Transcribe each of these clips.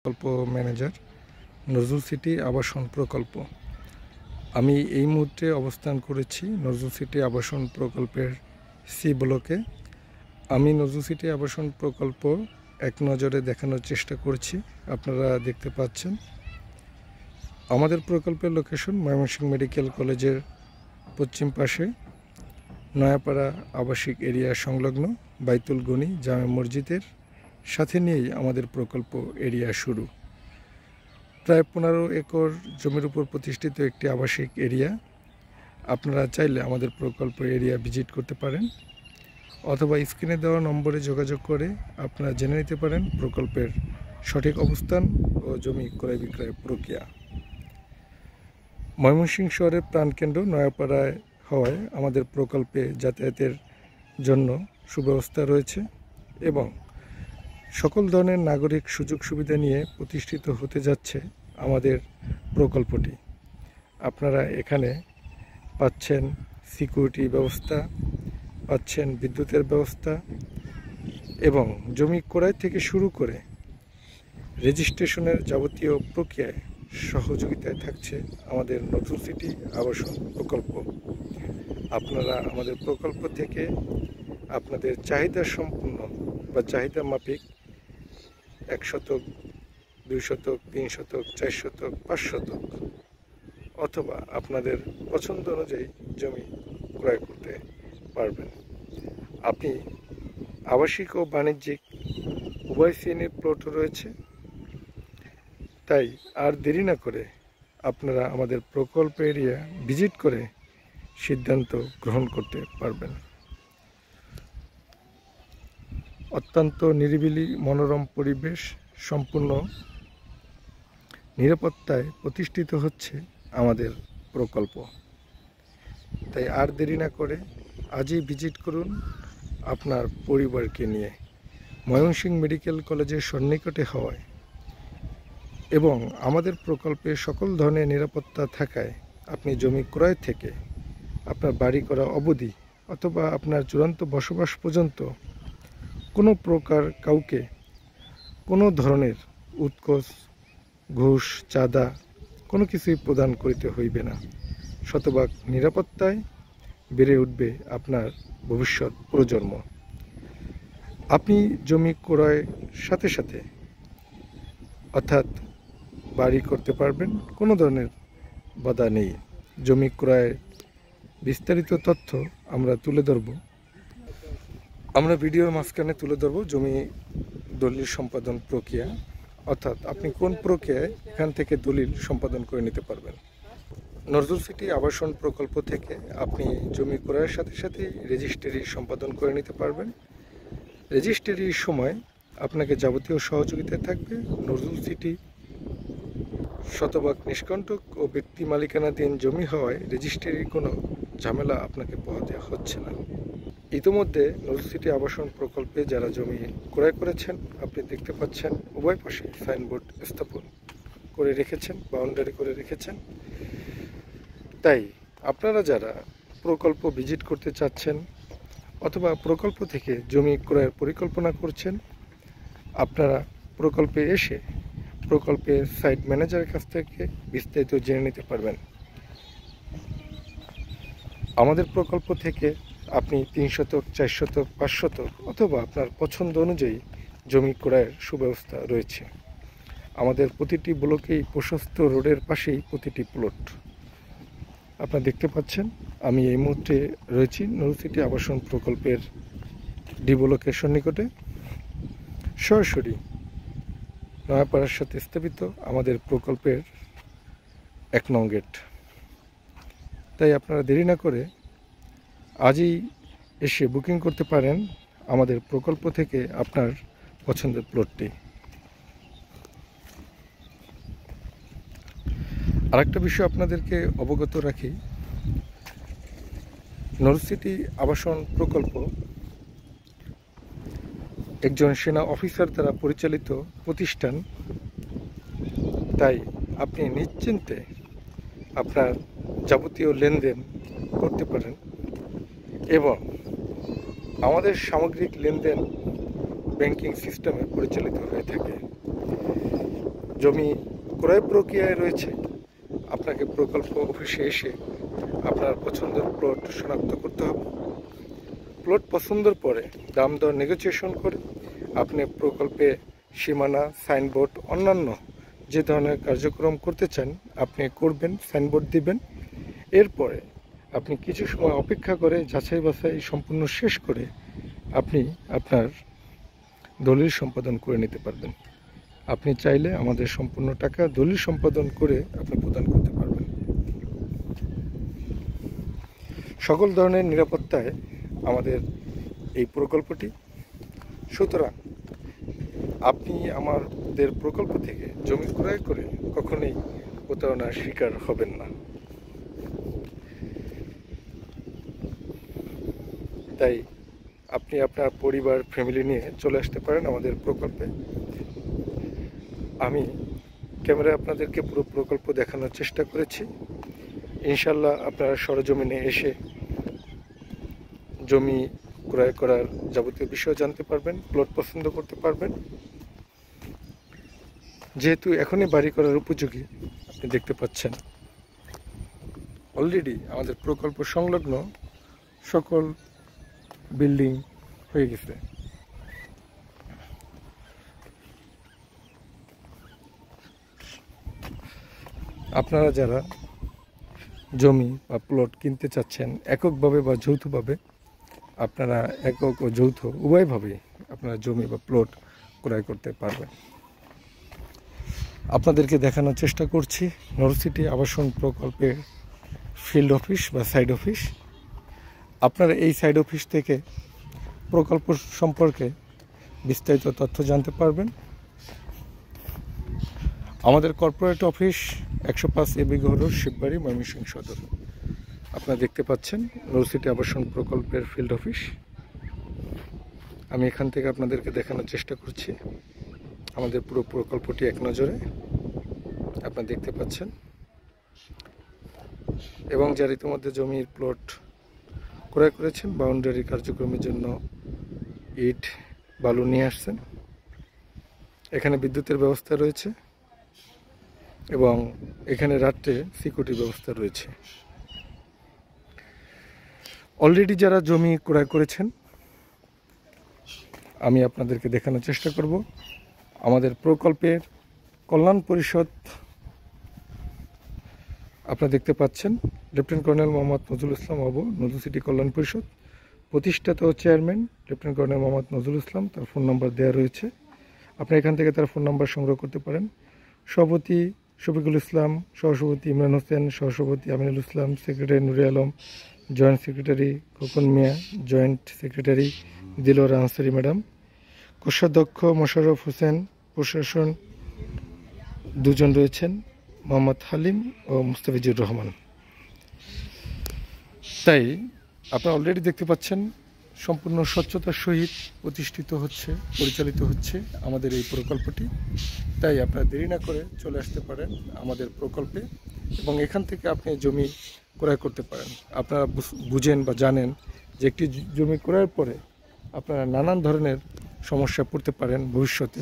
প্রকল্প manager, Nazrul city আবাসন প্রকল্প। আমি এই মুহূর্তে অবস্থান করেছি নজরুল সিটি আবাসন প্রকল্পের সি ব্লকে। আমি নজরুল সিটি আবাসন প্রকল্প এক নজরে দেখানোর চেষ্টা করছি। আপনারা দেখতে পাচ্ছেন আমাদের প্রকল্পের লোকেশন ময়মনসিংহ মেডিকেল কলেজের পশ্চিম পাশে, নয়াপাড়া আবাসিক এরিয়া সংলগ্ন বাইতুল গনি জামে মসজিদের সাথে নিয়েই আমাদের প্রকল্প এরিয়া শুরু। প্রায় 15 একর জমির উপর প্রতিষ্ঠিত একটি আবাসিক এরিয়া। আপনারা চাইলে আমাদের প্রকল্প এরিয়া ভিজিট করতে পারেন, অথবা স্ক্রিনে দেওয়া নম্বরে যোগাযোগ করে আপনারা জেনে নিতে পারেন প্রকল্পের সঠিক অবস্থান ও জমি ক্রয় বিক্রয় প্রক্রিয়া। ময়মনসিংহ শহরের প্রাণকেন্দ্র নয়াপাড়ায় হওয়ায় আমাদের প্রকল্পে যাতায়াতের জন্য সুব্যবস্থা রয়েছে এবং সকল ধরনের নাগরিক সুযোগ সুবিধা নিয়ে প্রতিষ্ঠিত হতে যাচ্ছে আমাদের প্রকল্পটি। আপনারা এখানে পাচ্ছেন সিকিউরিটি ব্যবস্থা, পাচ্ছেন বিদ্যুতের ব্যবস্থা এবং জমি ক্রয় থেকে শুরু করে রেজিস্ট্রেশনের যাবতীয় প্রক্রিয়ায় সহযোগিতায় থাকছে আমাদের নজরুল সিটি আবাসন প্রকল্প। আপনারা আমাদের প্রকল্প থেকে আপনাদের চাহিদা সম্পূর্ণ বা চাহিদা মাফিক 1 শতক, 2 শতক, 3 শতক, 4 শতক, 5 শতক অথবা আপনাদের পছন্দ অনুযায়ী জমি ক্রয় করতে পারবেন। আপনি আবাসিক ও বাণিজ্যিক উভয় শ্রেণীর প্লট রয়েছে, তাই আর দেরি না করে আপনারা আমাদের প্রকল্প এরিয়া ভিজিট করে সিদ্ধান্ত গ্রহণ করতে পারবেন। অত্যন্ত নিরিবিলি মনোরম পরিবেশ, সম্পূর্ণ নিরাপত্তায় প্রতিষ্ঠিত হচ্ছে আমাদের প্রকল্প। তাই আর দেরি না করে আজই ভিজিট করুন আপনার পরিবারকে নিয়ে। ময়মনসিংহ মেডিকেল কলেজের সন্নিকটে হওয়ায় এবং আমাদের প্রকল্পে সকল ধরনের নিরাপত্তা থাকায় আপনি জমি ক্রয় থেকে আপনার বাড়ি করা অবধি অথবা আপনার চূড়ান্ত বসবাস পর্যন্ত কোনো প্রকার কাউকে কোনো ধরনের উৎকোচ, ঘুষ, চাঁদা কোনো কিছুই প্রদান করিতে হইবে না। শতভাগ নিরাপত্তায় বেড়ে উঠবে আপনার ভবিষ্যৎ প্রজন্ম। আপনি জমি ক্রয়ের সাথে সাথে অর্থাৎ বাড়ি করতে পারবেন, কোনো ধরনের বাধা নেই। জমি ক্রয়ের বিস্তারিত তথ্য আমরা তুলে ধরব। আমরা ভিডিওর মাঝখানে তুলে ধরব জমি দলিল সম্পাদন প্রক্রিয়া, অর্থাৎ আপনি কোন প্রক্রিয়ায় এখান থেকে দলিল সম্পাদন করে নিতে পারবেন। নজরুল সিটি আবাসন প্রকল্প থেকে আপনি জমি ক্রয়ের সাথে সাথে রেজিস্ট্রি সম্পাদন করে নিতে পারবেন। রেজিস্ট্রির সময় আপনাকে যাবতীয় সহযোগিতায় থাকবে নজরুল সিটি। শতভাগ নিষ্কণ্টক ও ব্যক্তি মালিকানাধীন জমি হওয়ায় রেজিস্ট্রির কোনো ঝামেলা আপনাকে পোহাতে হচ্ছে না। ইতিমধ্যে নজরুল সিটি আবাসন প্রকল্পে যারা জমি ক্রয় করেছেন, আপনি দেখতে পাচ্ছেন উভয় পাশে সাইনবোর্ড স্থাপন করে রেখেছেন, বাউন্ডারি করে রেখেছেন। তাই আপনারা যারা প্রকল্প ভিজিট করতে চাচ্ছেন অথবা প্রকল্প থেকে জমি ক্রয়ের পরিকল্পনা করছেন, আপনারা প্রকল্পে এসে প্রকল্পের সাইট ম্যানেজারের কাছ থেকে বিস্তারিত জেনে নিতে পারবেন। আমাদের প্রকল্প থেকে আপনি 3 শতক, 4 শতক, 5 শতক অথবা আপনার পছন্দ অনুযায়ী জমি ক্রয়ের সুব্যবস্থা রয়েছে। আমাদের প্রতিটি ব্লকেই প্রশস্ত রোডের পাশেই প্রতিটি প্লট। আপনারা দেখতে পাচ্ছেন আমি এই মুহূর্তে রয়েছি নজরুল সিটি আবাসন প্রকল্পের ডি ব্লকের সন্নিকটে, সরাসরি নয়াপাড়ার সাথে স্থাপিত আমাদের প্রকল্পের 1 নং গেট। তাই আপনারা দেরি না করে আজই এসে বুকিং করতে পারেন আমাদের প্রকল্প থেকে আপনার পছন্দের প্লটটি। আরেকটা বিষয় আপনাদেরকে অবগত রাখি, নজরুল সিটি আবাসন প্রকল্প একজন সেনা অফিসার দ্বারা পরিচালিত প্রতিষ্ঠান। তাই আপনি নিশ্চিন্তে আপনার যাবতীয় লেনদেন করতে পারেন এবং আমাদের সামগ্রিক লেনদেন ব্যাংকিং সিস্টেমে পরিচালিত হয়ে থাকে। জমি ক্রয় প্রক্রিয়ায় রয়েছে, আপনাকে প্রকল্প অফিসে এসে আপনার পছন্দের প্লট শনাক্ত করতে হবে। প্লট পছন্দের পরে দাম দর নেগোসিয়েশন করে আপনি প্রকল্পে সীমানা, সাইনবোর্ড, অন্যান্য যে ধরনের কার্যক্রম করতে চান আপনি করবেন, সাইনবোর্ড দিবেন। এরপরে আপনি কিছু সময় অপেক্ষা করে যাচাই বাছাই সম্পূর্ণ শেষ করে আপনি আপনার দলিল সম্পাদন করে নিতে পারবেন। আপনি চাইলে আমাদের সম্পূর্ণ টাকা দলিল সম্পাদন করে আপনি প্রদান করতে পারবেন। সকল ধরনের নিরাপত্তায় আমাদের এই প্রকল্পটি। সুতরাং আপনি আমাদের প্রকল্প থেকে জমি ক্রয় করে কখনোই প্রতারণার শিকার হবেন না। তাই আপনি আপনার পরিবার, ফ্যামিলি নিয়ে চলে আসতে পারেন আমাদের প্রকল্পে। আমি ক্যামেরায় আপনাদেরকে পুরো প্রকল্প দেখানোর চেষ্টা করেছি। ইনশাল্লাহ আপনারা সরজমিনে এসে জমি ক্রয় করার যাবতীয় বিষয় জানতে পারবেন, প্লট পছন্দ করতে পারবেন। যেহেতু এখনই বাড়ি করার উপযোগী, আপনি দেখতে পাচ্ছেন অলরেডি আমাদের প্রকল্প সংলগ্ন সকল বিল্ডিং হয়ে গেছে। আপনারা যারা জমি বা প্লট কিনতে চাচ্ছেন এককভাবে বা যৌথভাবে, আপনারা একক ও যৌথ উভয়ভাবে আপনারা জমি বা প্লট ক্রয় করতে পারবেন। আপনাদেরকে দেখানোর চেষ্টা করছি নরসিটি আবাসন প্রকল্পের ফিল্ড অফিস বা সাইড অফিস। আপনারা এই সাইড অফিস থেকে প্রকল্প সম্পর্কে বিস্তারিত তথ্য জানতে পারবেন। আমাদের corporate office 105 AB road, Shibbari, Mymensingh Sadar. আপনারা দেখতে পাচ্ছেন নরসিটি আবাসন প্রকল্পের ফিল্ড অফিস। আমি এখান থেকে আপনাদেরকে দেখানোর চেষ্টা করছি আমাদের পুরো প্রকল্পটি এক নজরে। আপনারা দেখতে পাচ্ছেন এবং যারা ইতিমধ্যে জমির প্লট ক্রয় করেছেন, বাউন্ডারি কার্যক্রমের জন্য ইট, বালু নিয়ে আসছেন। এখানে বিদ্যুতের ব্যবস্থা রয়েছে এবং এখানে রাত্রে সিকিউরিটি ব্যবস্থা রয়েছে। অলরেডি যারা জমি ক্রয় করেছেন আমি আপনাদেরকে দেখানোর চেষ্টা করব আমাদের প্রকল্পের কল্যাণ পরিষদ। আপনারা দেখতে পাচ্ছেন লেফটেন্যান্ট কর্নেল মোহাম্মদ নজরুল ইসলাম আবু, নরসিটি কল্যাণ পরিষদ প্রতিষ্ঠাতা ও chairman lieutenant colonel Mohammad Nazrul Islam. তার ফোন নাম্বার দেওয়া রয়েছে, আপনি এখান থেকে তার ফোন নাম্বার সংগ্রহ করতে পারেন। সভাপতি শফিকুল ইসলাম, সহসভাপতি ইমরান হোসেন, সহসভাপতি Aminul Islam, secretary Nure Alam, joint secretary Khokon Mia, joint secretary Dilwar Ansari madam, কোষাধ্যক্ষ মোশাররফ হোসেন, প্রশাসন দুজন রয়েছেন মোহাম্মদ হালিম ও মুস্তাফিজুর রহমান। তাই আপনারা অলরেডি দেখতে পাচ্ছেন সম্পূর্ণ স্বচ্ছতার সহিত প্রতিষ্ঠিত হচ্ছে, পরিচালিত হচ্ছে আমাদের এই প্রকল্পটি। তাই আপনারা দেরি না করে চলে আসতে পারেন আমাদের প্রকল্পে এবং এখান থেকে আপনি জমি ক্রয় করতে পারেন। আপনারা বুঝেন বা জানেন যে একটি জমি ক্রয়ের পরে আপনারা নানান ধরনের সমস্যা পড়তে পারেন ভবিষ্যতে।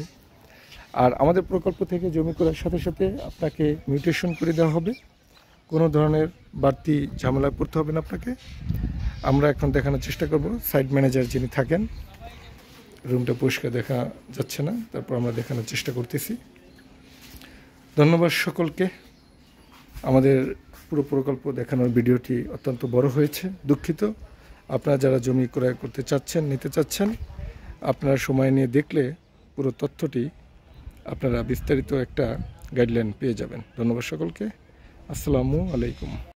আর আমাদের প্রকল্প থেকে জমি ক্রয়ের সাথে সাথে আপনাকে মিউটেশন করে দেওয়া হবে, কোনো ধরনের বাড়তি ঝামেলায় পড়তে হবে না আপনাকে। আমরা এখন দেখানোর চেষ্টা করব সাইট ম্যানেজার যিনি থাকেন, রুমটা পরিষ্কার দেখা যাচ্ছে না, তারপর আমরা দেখানোর চেষ্টা করতেছি। ধন্যবাদ সকলকে। আমাদের পুরো প্রকল্প দেখানোর ভিডিওটি অত্যন্ত বড় হয়েছে, দুঃখিত। আপনারা যারা জমি ক্রয় করতে চাচ্ছেন, নিতে চাচ্ছেন, আপনারা সময় নিয়ে দেখলে পুরো তথ্যটি আপনারা বিস্তারিত একটা গাইডলাইন পেয়ে যাবেন। ধন্যবাদ সকলকে। আসসালামু আলাইকুম।